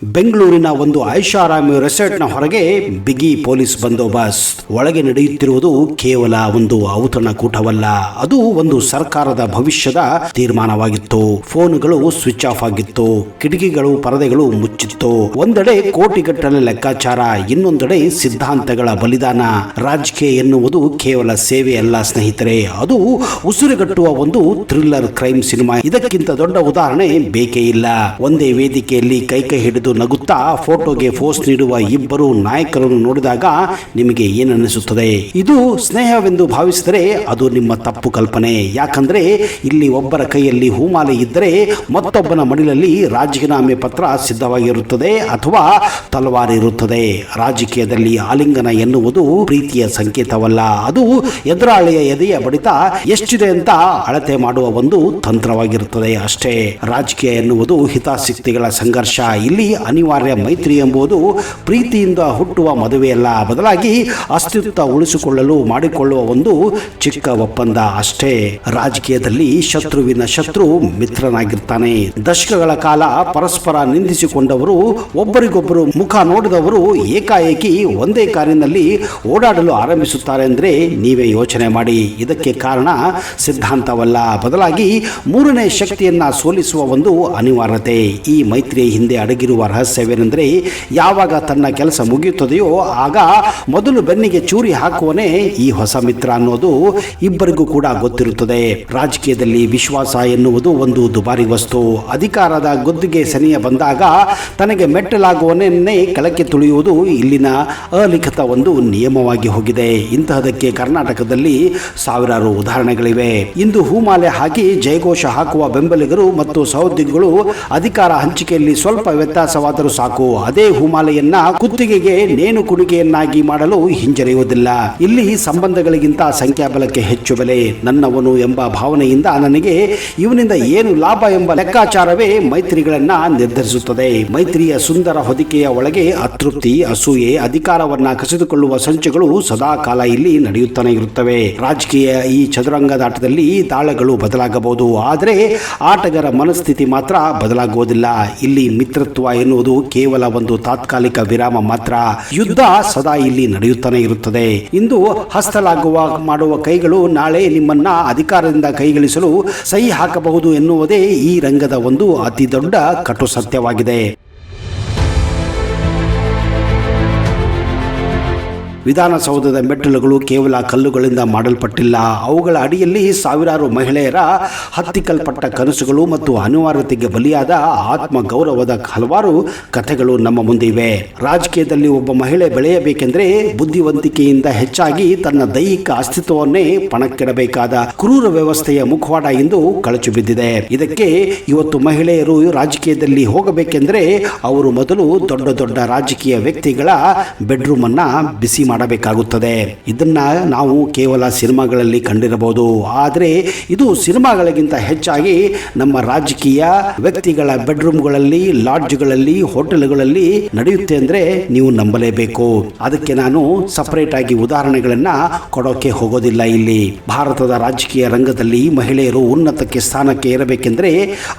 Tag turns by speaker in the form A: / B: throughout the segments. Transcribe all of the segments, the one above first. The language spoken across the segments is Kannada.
A: ಬೆಂಗಳೂರಿನ ಒಂದು ಐಷಾರಾಮಿ ರೆಸಾರ್ಟ್ನ ಹೊರಗೆ ಬಿಗಿ ಪೊಲೀಸ್ ಬಂದೋಬಸ್ತ್. ಒಳಗೆ ನಡೆಯುತ್ತಿರುವುದು ಕೇವಲ ಒಂದು ಔತಣಕೂಟವಲ್ಲ, ಅದು ಒಂದು ಸರ್ಕಾರದ ಭವಿಷ್ಯದ ತೀರ್ಮಾನವಾಗಿತ್ತು. ಫೋನ್ಗಳು ಸ್ವಿಚ್ ಆಫ್ ಆಗಿತ್ತು, ಕಿಟಕಿಗಳು ಪರದೆಗಳು ಮುಚ್ಚಿತ್ತು. ಒಂದೆಡೆ ಕೋಟಿಗಟ್ಟಲೆ ಲೆಕ್ಕಾಚಾರ, ಇನ್ನೊಂದೆಡೆ ಸಿದ್ಧಾಂತಗಳ ಬಲಿದಾನ. ರಾಜಕೀಯ ಎನ್ನುವುದು ಕೇವಲ ಸೇವೆಯಲ್ಲ ಸ್ನೇಹಿತರೆ, ಅದು ಉಸಿರುಗಟ್ಟುವ ಒಂದು ಥ್ರಿಲ್ಲರ್ ಕ್ರೈಮ್ ಸಿನಿಮಾ. ಇದಕ್ಕಿಂತ ದೊಡ್ಡ ಉದಾಹರಣೆ ಬೇಕೇ ಇಲ್ಲ. ಒಂದೇ ವೇದಿಕೆಯಲ್ಲಿ ಕೈ ಹಿಡಿದು ನಗುತ್ತಾ ಫೋಟೋಗೆ ಫೋಸ್ ನೀಡುವ ಇಬ್ಬರು ನಾಯಕರನ್ನು ನೋಡಿದಾಗ ನಿಮಗೆ ಏನನ್ನಿಸುತ್ತದೆ? ಇದು ಸ್ನೇಹವೆಂದು ಭಾವಿಸಿದರೆ ಅದು ನಿಮ್ಮ ತಪ್ಪು ಕಲ್ಪನೆ. ಯಾಕಂದ್ರೆ ಇಲ್ಲಿ ಒಬ್ಬರ ಕೈಯಲ್ಲಿ ಹೂಮಾಲೆ ಇದ್ದರೆ ಮತ್ತೊಬ್ಬನ ಮಡಿಲಲ್ಲಿ ರಾಜೀನಾಮೆ ಪತ್ರ ಸಿದ್ಧವಾಗಿರುತ್ತದೆ ಅಥವಾ ತಲವಾರು ಇರುತ್ತದೆ. ರಾಜಕೀಯದಲ್ಲಿ ಆಲಿಂಗನ ಎನ್ನುವುದು ಪ್ರೀತಿಯ ಸಂಕೇತವಲ್ಲ, ಅದು ಎದುರಾಳಿಯ ಎದೆಯ ಬಡಿತ ಎಷ್ಟಿದೆ ಅಂತ ಅಳತೆ ಮಾಡುವ ಒಂದು ತಂತ್ರವಾಗಿರುತ್ತದೆ ಅಷ್ಟೇ. ರಾಜಕೀಯ ಎನ್ನುವುದು ಹಿತಾಸಕ್ತಿಗಳ ಸಂಘರ್ಷ. ಇಲ್ಲಿ ಅನಿವಾರ್ಯ ಮೈತ್ರಿ ಎಂಬುದು ಪ್ರೀತಿಯಿಂದ ಹುಟ್ಟುವ ಮದುವೆಯಲ್ಲ, ಬದಲಾಗಿ ಅಸ್ತಿತ್ವ ಉಳಿಸಿಕೊಳ್ಳಲು ಮಾಡಿಕೊಳ್ಳುವ ಒಂದು ಚಿಕ್ಕ ಒಪ್ಪಂದ ಅಷ್ಟೇ. ರಾಜಕೀಯದಲ್ಲಿ ಶತ್ರುವಿನ ಶತ್ರು ಮಿತ್ರನಾಗಿರ್ತಾನೆ. ದಶಕಗಳ ಕಾಲ ಪರಸ್ಪರ ನಿಂದಿಸಿಕೊಂಡವರು, ಒಬ್ಬರಿಗೊಬ್ಬರು ಮುಖ ನೋಡಿದವರು ಏಕಾಏಕಿ ಒಂದೇ ಕಾರಿನಲ್ಲಿ ಓಡಾಡಲು ಆರಂಭಿಸುತ್ತಾರೆ ಅಂದ್ರೆ ನೀವೇ ಯೋಚನೆ ಮಾಡಿ. ಇದಕ್ಕೆ ಕಾರಣ ಸಿದ್ಧಾಂತವಲ್ಲ, ಬದಲಾಗಿ ಮೂರನೇ ಶಕ್ತಿಯನ್ನ ಸೋಲಿಸುವ ಒಂದು ಅನಿವಾರ್ಯತೆ. ಈ ಮೈತ್ರಿಯ ಹಿಂದೆ ಅಡಗಿರುವ ರಹಸ್ಯವೇನೆಂದರೆ, ಯಾವಾಗ ತನ್ನ ಕೆಲಸ ಮುಗಿಯುತ್ತದೆಯೋ ಆಗ ಮೊದಲು ಬೆನ್ನಿಗೆ ಚೂರಿ ಹಾಕುವನೇ ಈ ಹೊಸ ಮಿತ್ರ ಅನ್ನೋದು ಇಬ್ಬರಿಗೂ ಕೂಡ ಗೊತ್ತಿರುತ್ತದೆ. ರಾಜಕೀಯದಲ್ಲಿ ವಿಶ್ವಾಸ ಎನ್ನುವುದು ಒಂದು ದುಬಾರಿ ವಸ್ತು. ಅಧಿಕಾರದ ಗದ್ದುಗೆ ಸನಿಯ ಬಂದಾಗ ತನಗೆ ಮೆಟ್ಟಲಾಗುವನೇ ಕೆಳಕ್ಕೆ ತುಳಿಯುವುದು ಇಲ್ಲಿನ ಅಲಿಖಿತ ಒಂದು ನಿಯಮವಾಗಿ ಹೋಗಿದೆ. ಇಂತಹದಕ್ಕೆ ಕರ್ನಾಟಕದಲ್ಲಿ ಸಾವಿರಾರು ಉದಾಹರಣೆಗಳಿವೆ. ಇಂದು ಹೂಮಾಲೆ ಹಾಕಿ ಜಯಘೋಷ ಹಾಕುವ ಬೆಂಬಲಿಗರು ಮತ್ತು ಸಹೋದ್ಯೋಗಿಗಳು ಅಧಿಕಾರ ಹಂಚಿಕೆಯಲ್ಲಿ ಸ್ವಲ್ಪ ವ್ಯತ್ಯಾಸವಾದರೂ ಸಾಕು, ಅದೇ ಹೂಮಾಲೆಯನ್ನ ಕುತ್ತಿಗೆಗೆ ನೇಣು ಕುಣಿಕೆಯನ್ನಾಗಿ ಮಾಡಲು ಹಿಂಜರಿಯುವುದಿಲ್ಲ. ಇಲ್ಲಿ ಸಂಬಂಧಗಳಿಗಿಂತ ಸಂಖ್ಯಾಬಲಕ್ಕೆ ಹೆಚ್ಚು ಬೆಲೆ. ನನ್ನವನು ಎಂಬ ಭಾವನೆಯಿಂದ ನನಗೆ ಇವನಿಂದ ಏನು ಲಾಭ ಎಂಬ ಲೆಕ್ಕಾಚಾರವೇ ಮೈತ್ರಿಗಳನ್ನ ನಿರ್ಧರಿಸುತ್ತದೆ. ಮೈತ್ರಿಯ ಸುಂದರ ಹೊದಿಕೆಯ ಒಳಗೆ ಅತೃಪ್ತಿ, ಅಸೂಯೆ, ಅಧಿಕಾರವನ್ನ ಕಸಿದುಕೊಳ್ಳುವ ಸಂಚುಗಳು ಸದಾ ಕಾಲ ಇಲ್ಲಿ ನಡೆಯುತ್ತಾನೆ ಇರುತ್ತವೆ. ರಾಜಕೀಯ ಈ ಚದುರಂಗದಾಟದಲ್ಲಿ ದಾಳಗಳು ಬದಲಾಗಬಹುದು, ಆದರೆ ಆಟಗಾರ ಮನಸ್ಥಿತಿ ಮಾತ್ರ ಬದಲಾಗುವುದಿಲ್ಲ. ಇಲ್ಲಿ ಮಿತ್ರತ್ವ ಎನ್ನುವುದು ಕೇವಲ ಒಂದು ತಾತ್ಕಾಲಿಕ ವಿರಾಮ ಮಾತ್ರ. ಯುದ್ಧ ಸದಾ ಇಲ್ಲಿ ನಡೆಯುತ್ತಾನೆ ಇರುತ್ತದೆ. ಇಂದು ಹಸ್ತಲಾಗುವ ಮಾಡುವ ಕೈಗಳು ನಾಳೆ ನಿಮ್ಮನ್ನ ಅಧಿಕಾರದಿಂದ ಕೈಗಳಿಸಲು ಸಹಿ ಹಾಕಬಹುದು ಎನ್ನುವುದೇ ಈ ರಂಗದ ಒಂದು ಅತಿ ದೊಡ್ಡ ಕಟು ಸತ್ಯವಾಗಿದೆ. ವಿಧಾನಸೌಧದ ಮೆಟ್ಟಿಲುಗಳು ಕೇವಲ ಕಲ್ಲುಗಳಿಂದ ಮಾಡಲ್ಪಟ್ಟಿಲ್ಲ, ಅವುಗಳ ಅಡಿಯಲ್ಲಿ ಸಾವಿರಾರು ಮಹಿಳೆಯರ ಹತ್ತಿಕ್ಕಲ್ಪಟ್ಟ ಕನಸುಗಳು ಮತ್ತು ಅನಿವಾರ್ಯತೆಗೆ ಬಲಿಯಾದ ಆತ್ಮ ಗೌರವದ ಹಲವಾರು ಕಥೆಗಳು ನಮ್ಮ ಮುಂದೆ ಇವೆ. ರಾಜಕೀಯದಲ್ಲಿ ಒಬ್ಬ ಮಹಿಳೆ ಬೆಳೆಯಬೇಕೆಂದ್ರೆ ಬುದ್ಧಿವಂತಿಕೆಯಿಂದ ಹೆಚ್ಚಾಗಿ ತನ್ನ ದೈಹಿಕ ಅಸ್ತಿತ್ವವನ್ನೇ ಪಣಕ್ಕಿಡಬೇಕಾದ ಕ್ರೂರ ವ್ಯವಸ್ಥೆಯ ಮುಖವಾಡ ಎಂದು ಕಳಚು ಬಿದ್ದಿದೆ. ಇದಕ್ಕೆ ಇವತ್ತು ಮಹಿಳೆಯರು ರಾಜಕೀಯದಲ್ಲಿ ಹೋಗಬೇಕೆಂದ್ರೆ ಅವರು ಮೊದಲು ದೊಡ್ಡ ದೊಡ್ಡ ರಾಜಕೀಯ ವ್ಯಕ್ತಿಗಳ ಬೆಡ್ರೂಮ್ ಅನ್ನ ಬಿಸಿ ಮಾಡಬೇಕಾಗುತ್ತದೆ. ಇದನ್ನ ನಾವು ಕೇವಲ ಸಿನಿಮಾಗಳಲ್ಲಿ ಕಂಡಿರಬಹುದು, ಆದರೆ ಇದು ಸಿನಿಮಾಗಳಿಗಿಂತ ಹೆಚ್ಚಾಗಿ ನಮ್ಮ ರಾಜಕೀಯ ವ್ಯಕ್ತಿಗಳ ಬೆಡ್ರೂಮ್ಗಳಲ್ಲಿ, ಲಾಡ್ಜ್ಗಳಲ್ಲಿ, ಹೋಟೆಲ್ಗಳಲ್ಲಿ ನಡೆಯುತ್ತೆ ಅಂದ್ರೆ ನೀವು ನಂಬಲೇಬೇಕು. ಅದಕ್ಕೆ ನಾನು ಸಪರೇಟ್ ಆಗಿ ಉದಾಹರಣೆಗಳನ್ನ ಕೊಡೋಕೆ ಹೋಗೋದಿಲ್ಲ. ಇಲ್ಲಿ ಭಾರತದ ರಾಜಕೀಯ ರಂಗದಲ್ಲಿ ಮಹಿಳೆಯರು ಉನ್ನತಕ್ಕೆ ಸ್ಥಾನಕ್ಕೆ ಇರಬೇಕೆಂದ್ರೆ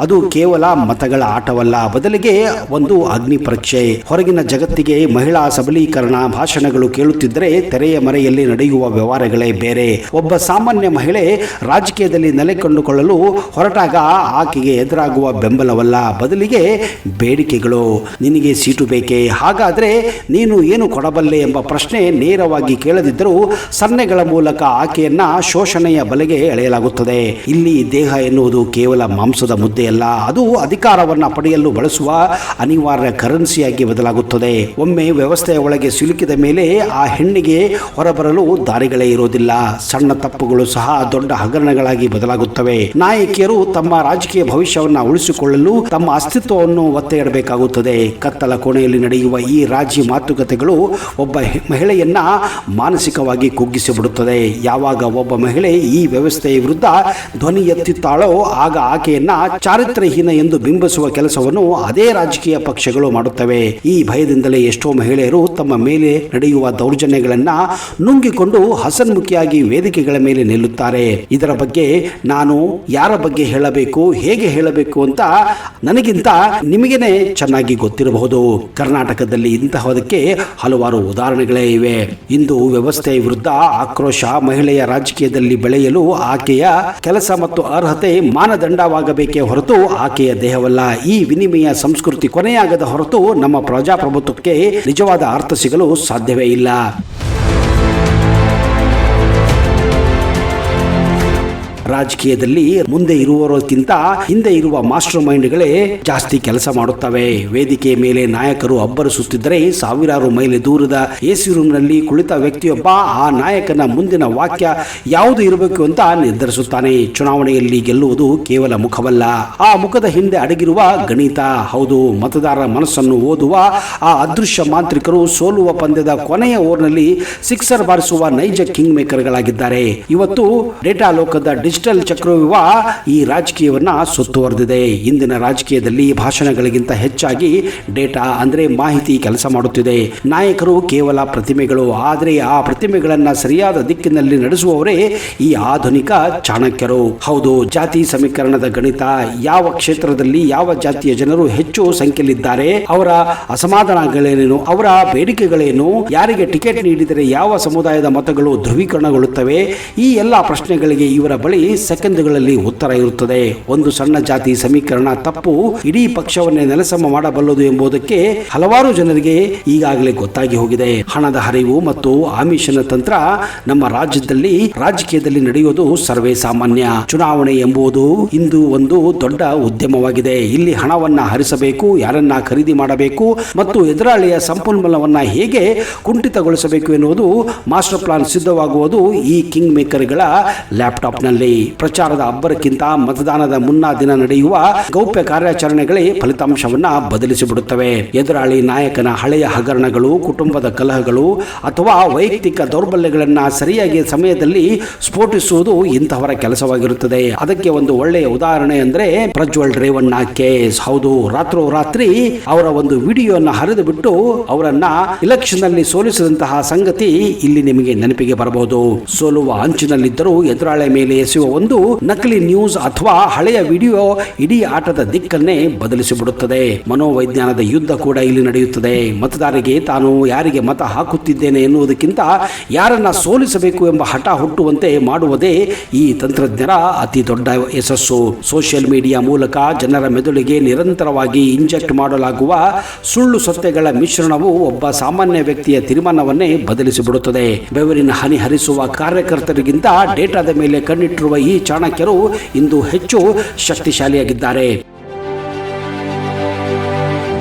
A: ಅದು ಕೇವಲ ಮತಗಳ ಆಟವಲ್ಲ, ಬದಲಿಗೆ ಒಂದು ಅಗ್ನಿ ಪರೀಕ್ಷೆ. ಹೊರಗಿನ ಜಗತ್ತಿಗೆ ಮಹಿಳಾ ಸಬಲೀಕರಣ ಭಾಷಣಗಳು ಕೇಳುತ್ತಿದ್ದರೆ ತೆರೆಯ ಮರೆಯಲ್ಲಿ ನಡೆಯುವ ವ್ಯವಹಾರಗಳೇ ಬೇರೆ. ಒಬ್ಬ ಸಾಮಾನ್ಯ ಮಹಿಳೆ ರಾಜಕೀಯದಲ್ಲಿ ನೆಲೆ ಕಂಡುಕೊಳ್ಳಲು ಹೊರಟಾಗ ಆಕೆಗೆ ಎದುರಾಗುವ ಬೆಂಬಲವಲ್ಲ, ಬದಲಿಗೆ ಬೇಡಿಕೆಗಳು. ನಿನಗೆ ಸೀಟು ಬೇಕೇ? ಹಾಗಾದ್ರೆ ನೀನು ಏನು ಕೊಡಬಲ್ಲೆ ಎಂಬ ಪ್ರಶ್ನೆ ನೇರವಾಗಿ ಕೇಳದಿದ್ದರೂ ಸನ್ನೆಗಳ ಮೂಲಕ ಆಕೆಯನ್ನ ಶೋಷಣೆಯ ಬಲೆಗೆ ಎಳೆಯಲಾಗುತ್ತದೆ. ಇಲ್ಲಿ ದೇಹ ಎನ್ನುವುದು ಕೇವಲ ಮಾಂಸದ ಮುದ್ದೆಯಲ್ಲ, ಅದು ಅಧಿಕಾರವನ್ನ ಪಡೆಯಲು ಬಳಸುವ ಅನಿವಾರ್ಯ ಕರೆನ್ಸಿಯಾಗಿ ಬದಲಾಗುತ್ತದೆ. ಒಮ್ಮೆ ವ್ಯವಸ್ಥೆಯ ಒಳಗೆ ಸಿಲುಕಿದ ಮೇಲೆ ಆ ಹೆಣ್ಣಿಗೆ ಹೊರಬರಲು ದಾರಿಗಳೇ ಇರೋದಿಲ್ಲ. ಸಣ್ಣ ತಪ್ಪುಗಳು ಸಹ ದೊಡ್ಡ ಹಗರಣಗಳಾಗಿ ಬದಲಾಗುತ್ತವೆ. ನಾಯಕಿಯರು ತಮ್ಮ ರಾಜಕೀಯ ಭವಿಷ್ಯವನ್ನ ಉಳಿಸಿಕೊಳ್ಳಲು ತಮ್ಮ ಅಸ್ತಿತ್ವವನ್ನು ಒತ್ತೆ ಇಡಬೇಕಾಗುತ್ತದೆ. ಕತ್ತಲ ಕೋಣೆಯಲ್ಲಿ ನಡೆಯುವ ಈ ರಾಜಿ ಮಾತುಕತೆಗಳು ಒಬ್ಬ ಮಹಿಳೆಯನ್ನ ಮಾನಸಿಕವಾಗಿ ಕುಗ್ಗಿಸಿಬಿಡುತ್ತದೆ. ಯಾವಾಗ ಒಬ್ಬ ಮಹಿಳೆ ಈ ವ್ಯವಸ್ಥೆಯ ವಿರುದ್ಧ ಧ್ವನಿ ಎತ್ತುತ್ತಾಳೋ ಆಗ ಆಕೆಯನ್ನ ಚಾರಿತ್ರ್ಯಹೀನ ಎಂದು ಬಿಂಬಿಸುವ ಕೆಲಸವನ್ನು ಅದೇ ರಾಜಕೀಯ ಪಕ್ಷಗಳು ಮಾಡುತ್ತವೆ. ಈ ಭಯದಿಂದಲೇ ಎಷ್ಟೋ ಮಹಿಳೆಯರು ತಮ್ಮ ಮೇಲೆ ನಡೆಯುವ ದೌರ್ಜನ್ಯ ಸೌಜನ್ಯಗಳನ್ನ ನುಂಗಿಕೊಂಡು ಹಸನ್ಮುಖಿಯಾಗಿ ವೇದಿಕೆಗಳ ಮೇಲೆ ನಿಲ್ಲುತ್ತಾರೆ. ಇದರ ಬಗ್ಗೆ ನಾನು ಯಾರ ಬಗ್ಗೆ ಹೇಳಬೇಕು, ಹೇಗೆ ಹೇಳಬೇಕು ಅಂತ ನನಗಿಂತ ನಿಮಗೇನೆ ಚೆನ್ನಾಗಿ ಗೊತ್ತಿರಬಹುದು. ಕರ್ನಾಟಕದಲ್ಲಿ ಇಂತಹದಕ್ಕೆ ಹಲವಾರು ಉದಾಹರಣೆಗಳೇ ಇವೆ. ಇಂದು ವ್ಯವಸ್ಥೆಯ ವಿರುದ್ಧ ಆಕ್ರೋಶ ಮಹಿಳೆಯ ರಾಜಕೀಯದಲ್ಲಿ ಬೆಳೆಯಲು ಆಕೆಯ ಕೆಲಸ ಮತ್ತು ಅರ್ಹತೆ ಮಾನದಂಡವಾಗಬೇಕೇ ಹೊರತು ಆಕೆಯ ದೇಹವಲ್ಲ. ಈ ವಿನಿಮಯ ಸಂಸ್ಕೃತಿ ಕೊನೆಯಾಗದ ಹೊರತು ನಮ್ಮ ಪ್ರಜಾಪ್ರಭುತ್ವಕ್ಕೆ ನಿಜವಾದ ಅರ್ಥ ಸಿಗಲು ಸಾಧ್ಯವೇ ಇಲ್ಲ. ರಾಜಕೀಯದಲ್ಲಿ ಮುಂದೆ ಇರುವವರಕ್ಕಿಂತ ಹಿಂದೆ ಇರುವ ಮಾಸ್ಟರ್ ಮೈಂಡ್ಗಳೇ ಜಾಸ್ತಿ ಕೆಲಸ ಮಾಡುತ್ತವೆ. ವೇದಿಕೆಯ ಮೇಲೆ ನಾಯಕರು ಅಬ್ಬರಿಸುತ್ತಿದ್ದರೆ ಸಾವಿರಾರು ಮೈಲಿ ದೂರದ ಎಸಿ ರೂಮ್ನಲ್ಲಿ ಕುಳಿತ ವ್ಯಕ್ತಿಯೊಬ್ಬ ಆ ನಾಯಕನ ಮುಂದಿನ ವಾಕ್ಯ ಯಾವುದು ಇರಬೇಕು ಅಂತ ನಿರ್ಧರಿಸುತ್ತಾನೆ. ಚುನಾವಣೆಯಲ್ಲಿ ಗೆಲ್ಲುವುದು ಕೇವಲ ಮುಖವಲ್ಲ, ಆ ಮುಖದ ಹಿಂದೆ ಅಡಗಿರುವ ಗಣಿತ. ಹೌದು, ಮತದಾರರ ಮನಸ್ಸನ್ನು ಓದುವ ಆ ಅದೃಶ್ಯ ಮಾಂತ್ರಿಕರು ಸೋಲುವ ಪಂದ್ಯದ ಕೊನೆಯ ಓವರ್ನಲ್ಲಿ ಸಿಕ್ಸರ್ ಬಾರಿಸುವ ನೈಜ ಕಿಂಗ್ ಮೇಕರ್ಗಳಾಗಿದ್ದಾರೆ. ಇವತ್ತು ಡೇಟಾ ಲೋಕದ ಡಿಜಿಟಲ್ ಚಕ್ರವ್ಯೂಹ ಈ ರಾಜಕೀಯವನ್ನ ಸುತ್ತುವರೆದಿದೆ. ಇಂದಿನ ರಾಜಕೀಯದಲ್ಲಿ ಭಾಷಣಗಳಿಗಿಂತ ಹೆಚ್ಚಾಗಿ ಡೇಟಾ ಅಂದ್ರೆ ಮಾಹಿತಿ ಕೆಲಸ ಮಾಡುತ್ತಿದೆ. ನಾಯಕರು ಕೇವಲ ಪ್ರತಿಮೆಗಳು, ಆದರೆ ಆ ಪ್ರತಿಮೆಗಳನ್ನ ಸರಿಯಾದ ದಿಕ್ಕಿನಲ್ಲಿ ನಡೆಸುವವರೇ ಈ ಆಧುನಿಕ ಚಾಣಕ್ಯರು. ಹೌದು, ಜಾತಿ ಸಮೀಕರಣದ ಗಣಿತ, ಯಾವ ಕ್ಷೇತ್ರದಲ್ಲಿ ಯಾವ ಜಾತಿಯ ಜನರು ಹೆಚ್ಚು ಸಂಖ್ಯೆಯಲ್ಲಿದ್ದಾರೆ, ಅವರ ಅಸಮಾಧಾನಗಳೇನು, ಅವರ ಬೇಡಿಕೆಗಳೇನು, ಯಾರಿಗೆ ಟಿಕೆಟ್ ನೀಡಿದರೆ ಯಾವ ಸಮುದಾಯದ ಮತಗಳು ಧ್ರುವೀಕರಣಗೊಳ್ಳುತ್ತವೆ, ಈ ಎಲ್ಲ ಪ್ರಶ್ನೆಗಳಿಗೆ ಇವರ ಬಳಿ ಸೆಕೆಂಡುಗಳಲ್ಲಿ ಉತ್ತರ ಇರುತ್ತದೆ. ಒಂದು ಸಣ್ಣ ಜಾತಿ ಸಮೀಕರಣ ತಪ್ಪು ಇಡೀ ಪಕ್ಷವನ್ನೇ ನೆಲಸಮ ಮಾಡಬಲ್ಲದು ಎಂಬುದಕ್ಕೆ ಹಲವಾರು ಜನರಿಗೆ ಈಗಾಗಲೇ ಗೊತ್ತಾಗಿ ಹೋಗಿದೆ. ಹಣದ ಹರಿವು ಮತ್ತು ಆಮಿಷನ ತಂತ್ರ ನಮ್ಮ ರಾಜ್ಯದಲ್ಲಿ ರಾಜಕೀಯದಲ್ಲಿ ನಡೆಯುವುದು ಸರ್ವೇ ಸಾಮಾನ್ಯ. ಚುನಾವಣೆ ಎಂಬುದು ಇಂದು ಒಂದು ದೊಡ್ಡ ಉದ್ಯಮವಾಗಿದೆ. ಇಲ್ಲಿ ಹಣವನ್ನ ಹರಿಸಬೇಕು, ಯಾರನ್ನ ಖರೀದಿ ಮಾಡಬೇಕು ಮತ್ತು ಎದುರಾಳಿಯ ಸಂಪನ್ಮೂಲವನ್ನ ಹೇಗೆ ಕುಂಠಿತಗೊಳಿಸಬೇಕು ಎನ್ನುವುದು ಮಾಸ್ಟರ್ ಪ್ಲಾನ್ ಸಿದ್ಧವಾಗುವುದು ಈ ಕಿಂಗ್ ಮೇಕರ್ಗಳ ಲ್ಯಾಪ್ಟಾಪ್ನಲ್ಲಿ. ಪ್ರಚಾರದ ಅಬ್ಬರಕ್ಕಿಂತ ಮತದಾನದ ಮುನ್ನಾ ದಿನ ನಡೆಯುವ ಗೌಪ್ಯ ಕಾರ್ಯಾಚರಣೆಗಳೇ ಫಲಿತಾಂಶವನ್ನ ಬದಲಿಸಿಬಿಡುತ್ತವೆ. ಎದುರಾಳಿ ನಾಯಕನ ಹಳೆಯ ಹಗರಣಗಳು, ಕುಟುಂಬದ ಕಲಹಗಳು ಅಥವಾ ವೈಯಕ್ತಿಕ ದೌರ್ಬಲ್ಯಗಳನ್ನ ಸರಿಯಾಗಿ ಸಮಯದಲ್ಲಿ ಸ್ಫೋಟಿಸುವುದು ಇಂತಹವರ ಕೆಲಸವಾಗಿರುತ್ತದೆ. ಅದಕ್ಕೆ ಒಂದು ಒಳ್ಳೆಯ ಉದಾಹರಣೆ ಅಂದ್ರೆ ಪ್ರಜ್ವಲ್ ರೇವಣ್ಣ ಕೇಸ್. ಹೌದು, ರಾತ್ರೋರಾತ್ರಿ ಅವರ ಒಂದು ವಿಡಿಯೋನ ಹರಿದು ಬಿಟ್ಟು ಅವರನ್ನ ಇಲೆಕ್ಷನ್ ನಲ್ಲಿ ಸೋಲಿಸಿದಂತಹ ಸಂಗತಿ ಇಲ್ಲಿ ನಿಮಗೆ ನೆನಪಿಗೆ ಬರಬಹುದು. ಸೋಲುವ ಅಂಚಿನಲ್ಲಿದ್ದರೂ ಎದುರಾಳಿ ಮೇಲೆ ಎಸೆಯುವ ಒಂದು ನಕಲಿ ನ್ಯೂಸ್ ಅಥವಾ ಹಳೆಯ ವಿಡಿಯೋ ಇಡೀ ಆಟದ ದಿಕ್ಕನ್ನೇ ಬದಲಿಸಿಬಿಡುತ್ತದೆ. ಮನೋವೈಜ್ಞಾನದ ಯುದ್ಧ ಕೂಡ ಇಲ್ಲಿ ನಡೆಯುತ್ತದೆ. ಮತದಾರರಿಗೆ ತಾನು ಯಾರಿಗೆ ಮತ ಹಾಕುತ್ತಿದ್ದೇನೆ ಎನ್ನುವುದಕ್ಕಿಂತ ಯಾರನ್ನ ಸೋಲಿಸಬೇಕು ಎಂಬ ಹಠ ಹುಟ್ಟುವಂತೆ ಮಾಡುವುದೇ ಈ ತಂತ್ರಜ್ಞರ ಅತಿ ದೊಡ್ಡ ಯಶಸ್ಸು. ಸೋಷಿಯಲ್ ಮೀಡಿಯಾ ಮೂಲಕ ಜನರ ಮೆದುಳಿಗೆ ನಿರಂತರವಾಗಿ ಇಂಜೆಕ್ಟ್ ಮಾಡಲಾಗುವ ಸುಳ್ಳು ಸತ್ಯಗಳ ಮಿಶ್ರಣವು ಒಬ್ಬ ಸಾಮಾನ್ಯ ವ್ಯಕ್ತಿಯ ತೀರ್ಮಾನವನ್ನೇ ಬದಲಿಸಿಬಿಡುತ್ತದೆ. ಬೆವರಿನ ಹನಿ ಹರಿಸುವ ಕಾರ್ಯಕರ್ತರಿಗಿಂತ ಡೇಟಾದ ಮೇಲೆ ಕಣ್ಣಿಟ್ಟಿರುವ ಈ ಚಾಣಕ್ಯರು ಇಂದು ಹೆಚ್ಚು ಶಕ್ತಿಶಾಲಿಯಾಗಿದ್ದಾರೆ.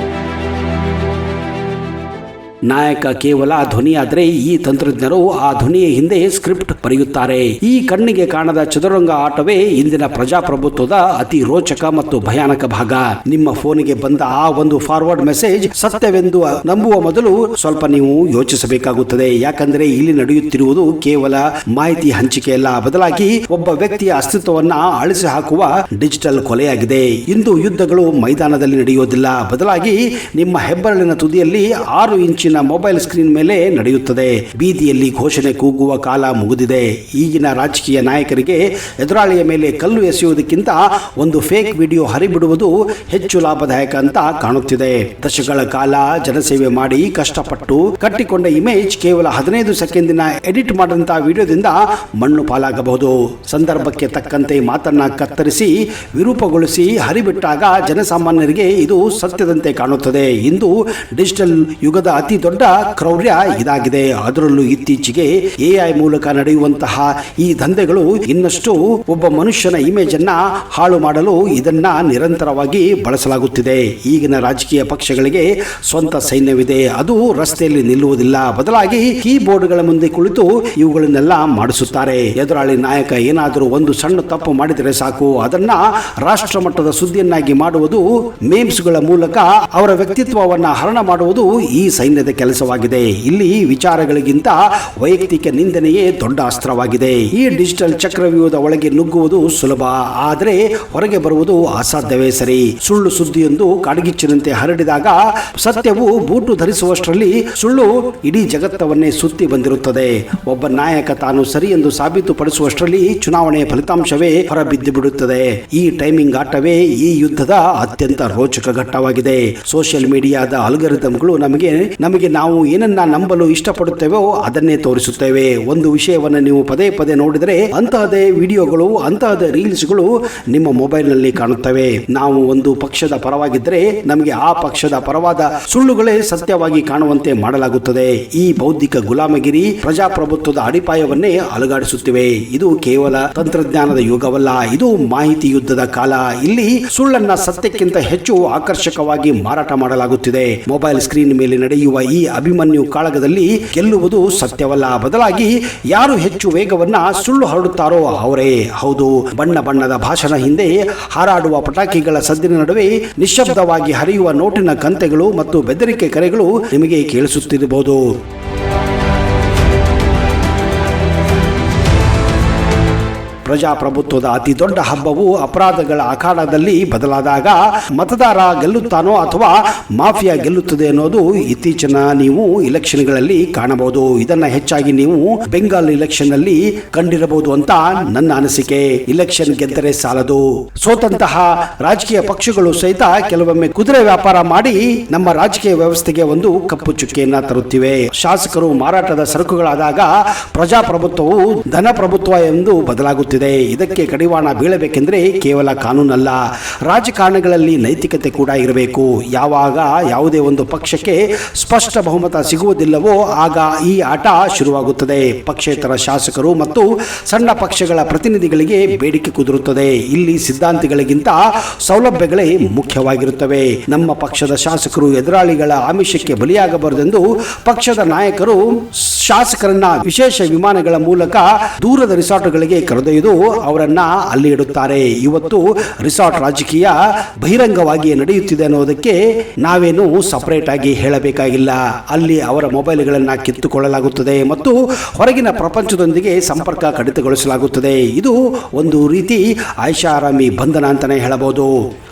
A: ನಾಯಕ ಕೇವಲ ಧ್ವನಿಯಾದರೆ ಈ ತಂತ್ರಜ್ಞರು ಆ ಧ್ವನಿಯ ಹಿಂದೆ ಸ್ಕ್ರಿಪ್ಟ್ ಬರೆಯುತ್ತಾರೆ. ಈ ಕಣ್ಣಿಗೆ ಕಾಣದ ಚದುರಂಗ ಆಟವೇ ಇಂದಿನ ಪ್ರಜಾಪ್ರಭುತ್ವದ ಅತಿ ರೋಚಕ ಮತ್ತು ಭಯಾನಕ ಭಾಗ. ನಿಮ್ಮ ಫೋನಿಗೆ ಬಂದ ಆ ಒಂದು ಫಾರ್ವರ್ಡ್ ಮೆಸೇಜ್ ಸತ್ಯವೆಂದು ನಂಬುವ ಮೊದಲು ಸ್ವಲ್ಪ ನೀವು ಯೋಚಿಸಬೇಕಾಗುತ್ತದೆ. ಯಾಕಂದ್ರೆ ಇಲ್ಲಿ ನಡೆಯುತ್ತಿರುವುದು ಕೇವಲ ಮಾಹಿತಿ ಹಂಚಿಕೆಯಲ್ಲ, ಬದಲಾಗಿ ಒಬ್ಬ ವ್ಯಕ್ತಿಯ ಅಸ್ತಿತ್ವವನ್ನ ಅಳಿಸಿ ಹಾಕುವ ಡಿಜಿಟಲ್ ಕೊಲೆಯಾಗಿದೆ. ಇಂದು ಯುದ್ಧಗಳು ಮೈದಾನದಲ್ಲಿ ನಡೆಯುವುದಿಲ್ಲ, ಬದಲಾಗಿ ನಿಮ್ಮ ಹೆಬ್ಬರಳಿನ ತುದಿಯಲ್ಲಿ 6 ಇಂಚಿನ ಮೊಬೈಲ್ ಸ್ಕ್ರೀನ್ ಮೇಲೆ ನಡೆಯುತ್ತದೆ. ಬೀದಿಯಲ್ಲಿ ಘೋಷಣೆ ಕೂಗುವ ಕಾಲ ಮುಗಿದಿದೆ. ಈಗಿನ ರಾಜಕೀಯ ನಾಯಕರಿಗೆ ಎದುರಾಳಿಯ ಮೇಲೆ ಕಲ್ಲು ಎಸೆಯುವುದಕ್ಕಿಂತ ಒಂದು ಫೇಕ್ ವಿಡಿಯೋ ಹರಿಬಿಡುವುದು ಹೆಚ್ಚು ಲಾಭದಾಯಕ ಅಂತ ಕಾಣುತ್ತಿದೆ. ದಶಕಗಳ ಕಾಲ ಜನಸೇವೆ ಮಾಡಿ ಕಷ್ಟಪಟ್ಟು ಕಟ್ಟಿಕೊಂಡ ಇಮೇಜ್ ಕೇವಲ 15 ಸೆಕೆಂಡಿನ ಎಡಿಟ್ ಮಾಡಿದಂತಹ ವಿಡಿಯೋದಿಂದ ಮಣ್ಣು ಪಾಲಾಗಬಹುದು. ಸಂದರ್ಭಕ್ಕೆ ತಕ್ಕಂತೆ ಮಾತನ್ನ ಕತ್ತರಿಸಿ ವಿರೂಪಗೊಳಿಸಿ ಹರಿಬಿಟ್ಟಾಗ ಜನಸಾಮಾನ್ಯರಿಗೆ ಇದು ಸತ್ಯದಂತೆ ಕಾಣುತ್ತದೆ. ಇಂದು ಡಿಜಿಟಲ್ ಯುಗದ ಅತಿ ದೊಡ್ಡ ಕ್ರೌರ್ಯ ಇದಾಗಿದೆ. ಅದರಲ್ಲೂ ಇತ್ತೀಚೆಗೆ ಎಐ ಮೂಲಕ ನಡೆಯುವಂತಹ ಈ ದಂಧೆಗಳು ಇನ್ನಷ್ಟು ಒಬ್ಬ ಮನುಷ್ಯನ ಇಮೇಜ್ ಅನ್ನ ಹಾಳು ಮಾಡಲು ಇದನ್ನ ನಿರಂತರವಾಗಿ ಬಳಸಲಾಗುತ್ತಿದೆ. ಈಗಿನ ರಾಜಕೀಯ ಪಕ್ಷಗಳಿಗೆ ಸ್ವಂತ ಸೈನ್ಯವಿದೆ. ಅದು ರಸ್ತೆಯಲ್ಲಿ ನಿಲ್ಲುವುದಿಲ್ಲ, ಬದಲಾಗಿ ಕೀಬೋರ್ಡ್ಗಳ ಮುಂದೆ ಕುಳಿತು ಇವುಗಳನ್ನೆಲ್ಲ ಮಾಡಿಸುತ್ತಾರೆ. ಎದುರಾಳಿ ನಾಯಕ ಏನಾದರೂ ಒಂದು ಸಣ್ಣ ತಪ್ಪು ಮಾಡಿದರೆ ಸಾಕು, ಅದನ್ನ ರಾಷ್ಟ್ರ ಮಟ್ಟದ ಸುದ್ದಿಯನ್ನಾಗಿ ಮಾಡುವುದು, ಮೇಮ್ಸ್ಗಳ ಮೂಲಕ ಅವರ ವ್ಯಕ್ತಿತ್ವವನ್ನ ಹರಣ ಮಾಡುವುದು ಈ ಸೈನ್ಯದ ಮಾಡಿದ ಕೆಲಸವಾಗಿದೆ. ಇಲ್ಲಿ ವಿಚಾರಗಳಿಗಿಂತ ವೈಯಕ್ತಿಕ ನಿಂದನೆಯೇ ದೊಡ್ಡ ಅಸ್ತ್ರವಾಗಿದೆ. ಈ ಡಿಜಿಟಲ್ ಚಕ್ರವ್ಯೂಹದ ಒಳಗೆ ನುಗ್ಗುವುದು ಸುಲಭ, ಆದರೆ ಹೊರಗೆ ಬರುವುದು ಅಸಾಧ್ಯವೇ ಸರಿ. ಸುಳ್ಳು ಸುದ್ದಿಯೊಂದು ಕಾಡ್ಗಿಚ್ಚಿನಂತೆ ಹರಡಿದಾಗ ಸತ್ಯವು ಬೂಟು ಧರಿಸುವಷ್ಟರಲ್ಲಿ ಸುಳ್ಳು ಇಡೀ ಜಗತ್ತವನ್ನೇ ಸುತ್ತಿ ಬಂದಿರುತ್ತದೆ. ಒಬ್ಬ ನಾಯಕ ತಾನು ಸರಿ ಎಂದು ಸಾಬೀತುಪಡಿಸುವಷ್ಟರಲ್ಲಿ ಚುನಾವಣೆಯ ಫಲಿತಾಂಶವೇ ಹೊರಬಿದ್ದು ಬಿಡುತ್ತದೆ. ಈ ಟೈಮಿಂಗ್ ಆಟವೇ ಈ ಯುದ್ಧದ ಅತ್ಯಂತ ರೋಚಕ ಘಟ್ಟವಾಗಿದೆ. ಸೋಷಿಯಲ್ ಮೀಡಿಯಾದ ಅಲ್ಗಾರಿದಮ್ಗಳು ನಮಗೆ ನಾವು ಏನನ್ನ ನಂಬಲು ಇಷ್ಟಪಡುತ್ತೇವೋ ಅದನ್ನೇ ತೋರಿಸುತ್ತೇವೆ. ಒಂದು ವಿಷಯವನ್ನು ನೀವು ಪದೇ ಪದೇ ನೋಡಿದರೆ ಅಂತಹದೇ ವಿಡಿಯೋಗಳು, ಅಂತಹದೇ ರೀಲ್ಸ್ಗಳು ನಿಮ್ಮ ಮೊಬೈಲ್ನಲ್ಲಿ ಕಾಣುತ್ತವೆ. ನಾವು ಒಂದು ಪಕ್ಷದ ಪರವಾಗಿದ್ದರೆ ನಮಗೆ ಆ ಪಕ್ಷದ ಪರವಾದ ಸುಳ್ಳುಗಳೇ ಸತ್ಯವಾಗಿ ಕಾಣುವಂತೆ ಮಾಡಲಾಗುತ್ತದೆ. ಈ ಬೌದ್ಧಿಕ ಗುಲಾಮಗಿರಿ ಪ್ರಜಾಪ್ರಭುತ್ವದ ಅಡಿಪಾಯವನ್ನೇ ಅಲುಗಾಡಿಸುತ್ತಿವೆ. ಇದು ಕೇವಲ ತಂತ್ರಜ್ಞಾನದ ಯುಗವಲ್ಲ, ಇದು ಮಾಹಿತಿ ಯುದ್ಧದ ಕಾಲ. ಇಲ್ಲಿ ಸುಳ್ಳನ್ನ ಸತ್ಯಕ್ಕಿಂತ ಹೆಚ್ಚು ಆಕರ್ಷಕವಾಗಿ ಮಾರಾಟ ಮಾಡಲಾಗುತ್ತಿದೆ. ಮೊಬೈಲ್ ಸ್ಕ್ರೀನ್ ಮೇಲೆ ನಡೆಯುವ ಈ ಅಭಿಮನ್ಯು ಕಾಳಗದಲ್ಲಿ ಗೆಲ್ಲುವುದು ಸತ್ಯವಲ್ಲ, ಬದಲಾಗಿ ಯಾರು ಹೆಚ್ಚು ವೇಗವನ್ನ ಸುಳ್ಳು ಹರಡುತ್ತಾರೋ ಅವರೇ. ಹೌದು, ಬಣ್ಣ ಬಣ್ಣದ ಭಾಷಣ ಹಿಂದೆ ಹಾರಾಡುವ ಪಟಾಕಿಗಳ ಸದ್ದಿನ ನಡುವೆ ನಿಶ್ಶಬ್ದವಾಗಿ ಹರಿಯುವ ನೋಟಿನ ಕಂತೆಗಳು ಮತ್ತು ಬೆದರಿಕೆ ಕರೆಗಳು ನಿಮಗೆ ಕೇಳಿಸುತ್ತಿರಬಹುದು. ಪ್ರಜಾಪ್ರಭುತ್ವದ ಅತಿ ದೊಡ್ಡ ಹಬ್ಬವು ಅಪರಾಧಗಳ ಅಖಾಡದಲ್ಲಿ ಬದಲಾದಾಗ ಮತದಾರ ಗೆಲ್ಲುತ್ತಾನೋ ಅಥವಾ ಮಾಫಿಯಾ ಗೆಲ್ಲುತ್ತದೆ ಅನ್ನೋದು ಇತ್ತೀಚಿನ ನೀವು ಇಲೆಕ್ಷನ್ಗಳಲ್ಲಿ ಕಾಣಬಹುದು. ಇದನ್ನ ಹೆಚ್ಚಾಗಿ ನೀವು ಬೆಂಗಾಲ್ ಇಲೆಕ್ಷನ್ ನಲ್ಲಿ ಕಂಡಿರಬಹುದು ಅಂತ ನನ್ನ ಅನಿಸಿಕೆ. ಇಲೆಕ್ಷನ್ ಗೆದ್ದರೆ ಸಾಲದು, ಸೋತಂತಹ ರಾಜಕೀಯ ಪಕ್ಷಗಳು ಸಹಿತ ಕೆಲವೊಮ್ಮೆ ಕುದುರೆ ವ್ಯಾಪಾರ ಮಾಡಿ ನಮ್ಮ ರಾಜಕೀಯ ವ್ಯವಸ್ಥೆಗೆ ಒಂದು ಕಪ್ಪು ಚುಕ್ಕೆಯನ್ನ ತರುತ್ತಿವೆ. ಶಾಸಕರು ಮಾರಾಟದ ಸರಕುಗಳಾದಾಗ ಪ್ರಜಾಪ್ರಭುತ್ವವು ಧನಪ್ರಭುತ್ವ ಎಂದು ಬದಲಾಗುತ್ತಿದೆ. ಇದಕ್ಕೆ ಕಡಿವಾಣ ಬೀಳಬೇಕೆಂದರೆ ಕೇವಲ ಕಾನೂನಲ್ಲ, ರಾಜಕಾರಣಗಳಲ್ಲಿ ನೈತಿಕತೆ ಕೂಡ ಇರಬೇಕು. ಯಾವಾಗ ಯಾವುದೇ ಒಂದು ಪಕ್ಷಕ್ಕೆ ಸ್ಪಷ್ಟ ಬಹುಮತ ಸಿಗುವುದಿಲ್ಲವೋ ಆಗ ಈ ಆಟ ಶುರುವಾಗುತ್ತದೆ. ಪಕ್ಷೇತರ ಶಾಸಕರು ಮತ್ತು ಸಣ್ಣ ಪಕ್ಷಗಳ ಪ್ರತಿನಿಧಿಗಳಿಗೆ ಬೇಡಿಕೆ ಕುದುರುತ್ತದೆ. ಇಲ್ಲಿ ಸಿದ್ಧಾಂತಗಳಿಗಿಂತ ಸೌಲಭ್ಯಗಳೇ ಮುಖ್ಯವಾಗಿರುತ್ತವೆ. ನಮ್ಮ ಪಕ್ಷದ ಶಾಸಕರು ಎದುರಾಳಿಗಳ ಆಮಿಷಕ್ಕೆ ಬಲಿಯಾಗಬಾರದೆಂದು ಪಕ್ಷದ ನಾಯಕರು ಶಾಸಕರನ್ನ ವಿಶೇಷ ವಿಮಾನಗಳ ಮೂಲಕ ದೂರದ ರಿಸಾರ್ಟ್ಗಳಿಗೆ ಕರೆದೊಯ್ದು ಅವರನ್ನ ಅಲ್ಲಿ ಇಡುತ್ತಾರೆ. ಇವತ್ತು ರಿಸಾರ್ಟ್ ರಾಜಕೀಯ ಬಹಿರಂಗವಾಗಿ ನಡೆಯುತ್ತಿದೆ ಅನ್ನೋದಕ್ಕೆ ನಾವೇನು ಸಪರೇಟ್ ಆಗಿ ಹೇಳಬೇಕಾಗಿಲ್ಲ. ಅಲ್ಲಿ ಅವರ ಮೊಬೈಲ್ಗಳನ್ನ ಕಿತ್ತುಕೊಳ್ಳಲಾಗುತ್ತದೆ ಮತ್ತು ಹೊರಗಿನ ಪ್ರಪಂಚದೊಂದಿಗೆ ಸಂಪರ್ಕ ಕಡಿತಗೊಳಿಸಲಾಗುತ್ತದೆ. ಇದು ಒಂದು ರೀತಿ ಐಷಾರಾಮಿ ಬಂಧನ ಅಂತಾನೆ ಹೇಳಬಹುದು.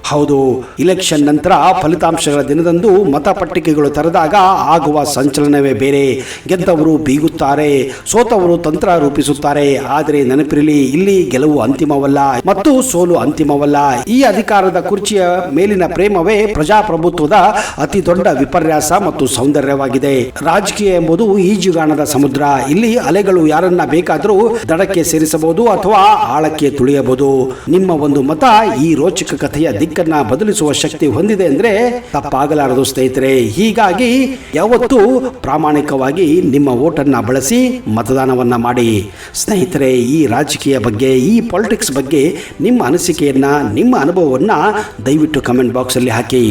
A: ಹೌದು, ಇಲೆಕ್ಷನ್ ನಂತರ ಫಲಿತಾಂಶಗಳ ದಿನದಂದು ಮತಪಟ್ಟಿಗೆಗಳು ತೆರೆದಾಗ ಆಗುವ ಸಂಚಲನವೇ ಬೇರೆ. ಗೆದ್ದವರು ಬೀಗುತ್ತಾರೆ, ಸೋತವರು ತಂತ್ರ ರೂಪಿಸುತ್ತಾರೆ. ಆದರೆ ನೆನಪಿರಲಿ, ಇಲ್ಲಿ ಗೆಲುವು ಅಂತಿಮವಲ್ಲ ಮತ್ತು ಸೋಲು ಅಂತಿಮವಲ್ಲ. ಈ ಅಧಿಕಾರದ ಕುರ್ಚಿಯ ಮೇಲಿನ ಪ್ರೇಮವೇ ಪ್ರಜಾಪ್ರಭುತ್ವದ ಅತಿ ದೊಡ್ಡ ವಿಪರ್ಯಾಸ ಮತ್ತು ಸೌಂದರ್ಯವಾಗಿದೆ. ರಾಜಕೀಯ ಎಂಬುದು ಈಜುಗಾಣದ ಸಮುದ್ರ. ಇಲ್ಲಿ ಅಲೆಗಳು ಯಾರನ್ನ ಬೇಕಾದರೂ ದಡಕ್ಕೆ ಸೇರಿಸಬಹುದು ಅಥವಾ ಆಳಕ್ಕೆ ತುಳಿಯಬಹುದು. ನಿಮ್ಮ ಒಂದು ಮತ ಈ ರೋಚಕ ಕಥೆಯ ದಿಕ್ಕನ್ನ ಬದಲಿಸುವ ಶಕ್ತಿ ಹೊಂದಿದೆ ಅಂದ್ರೆ ತಪ್ಪಾಗಲಾರದು ಸ್ನೇಹಿತರೆ. ಹೀಗಾಗಿ ಯಾವತ್ತೂ ಪ್ರಾಮಾಣಿಕವಾಗಿ ನಿಮ್ಮ ವೋಟನ್ನ ಬಳಸಿ ಮತದಾನವನ್ನ ಮಾಡಿ. ಸ್ನೇಹಿತರೆ, ಈ ರಾಜಕೀಯ ಬಗ್ಗೆ, ಈ ಪಾಲಿಟಿಕ್ಸ್ ಬಗ್ಗೆ ನಿಮ್ಮ ಅನಿಸಿಕೆಯನ್ನ, ನಿಮ್ಮ ಅನುಭವವನ್ನ ದಯವಿಟ್ಟು ಕಮೆಂಟ್ ಬಾಕ್ಸ್ ಅಲ್ಲಿ ಹಾಕಿ.